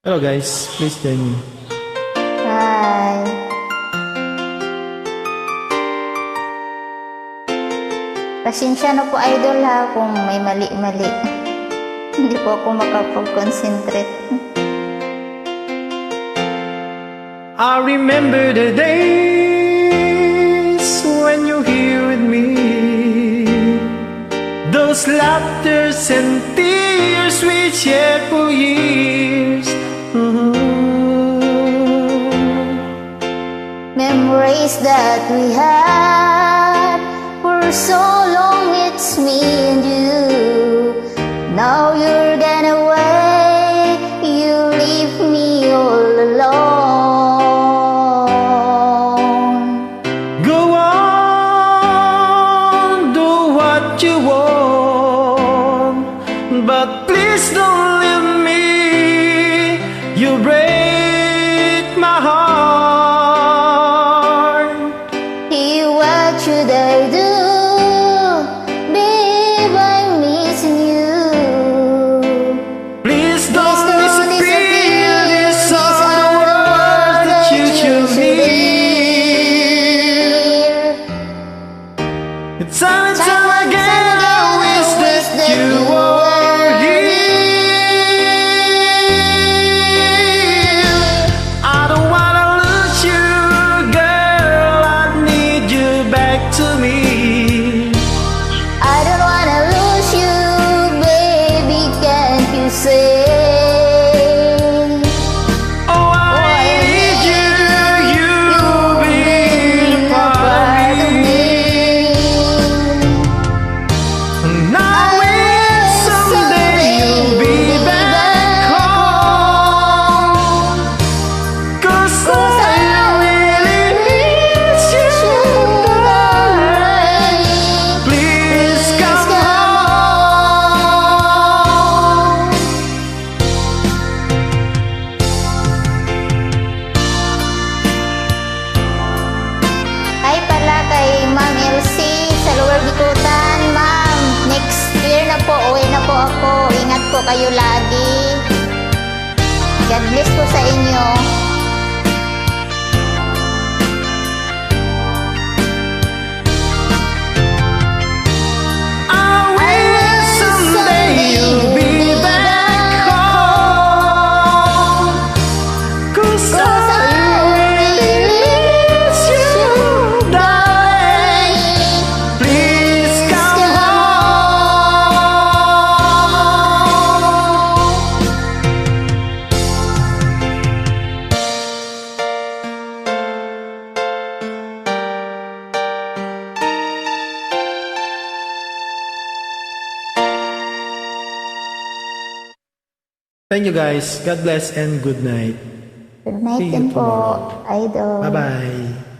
Hello guys, please join me. Hi. Pasensya na po idol ha kung may mali-mali. Hindi po ako makapag-concentrate. I remember the days when you're here with me. Those laughters and tears we shared for years. Memories that we had for so long, it's me and you. Now you're gone away, you leave me all alone. Go on, do what you want, but please don't leave me. You break my heart. Hey, what should I do? Babe, I'm missing you. Please don't disappear. These are the words that you should hear. It's time and time again I wish that you were here. I don't wanna lose you, girl. I need you back to me. I don't wanna lose you, baby, can't you say? Oh, I need you. You'll be a part of me. And I wish someday you'll be back home. 'Cause I really miss you, darling. Please come home. Hi pala kay Ma'am Elsie sa Lower Bikutan. Ma'am, next year na po, uwi na po ako. Ingat po kayo lagi. God bless po sa inyo. I wish someday you'll be back home. 'Cause I really miss you, darling. Please come home. Thank you guys. God bless and good night. Good night See you din po, tomorrow. idol. Bye-bye.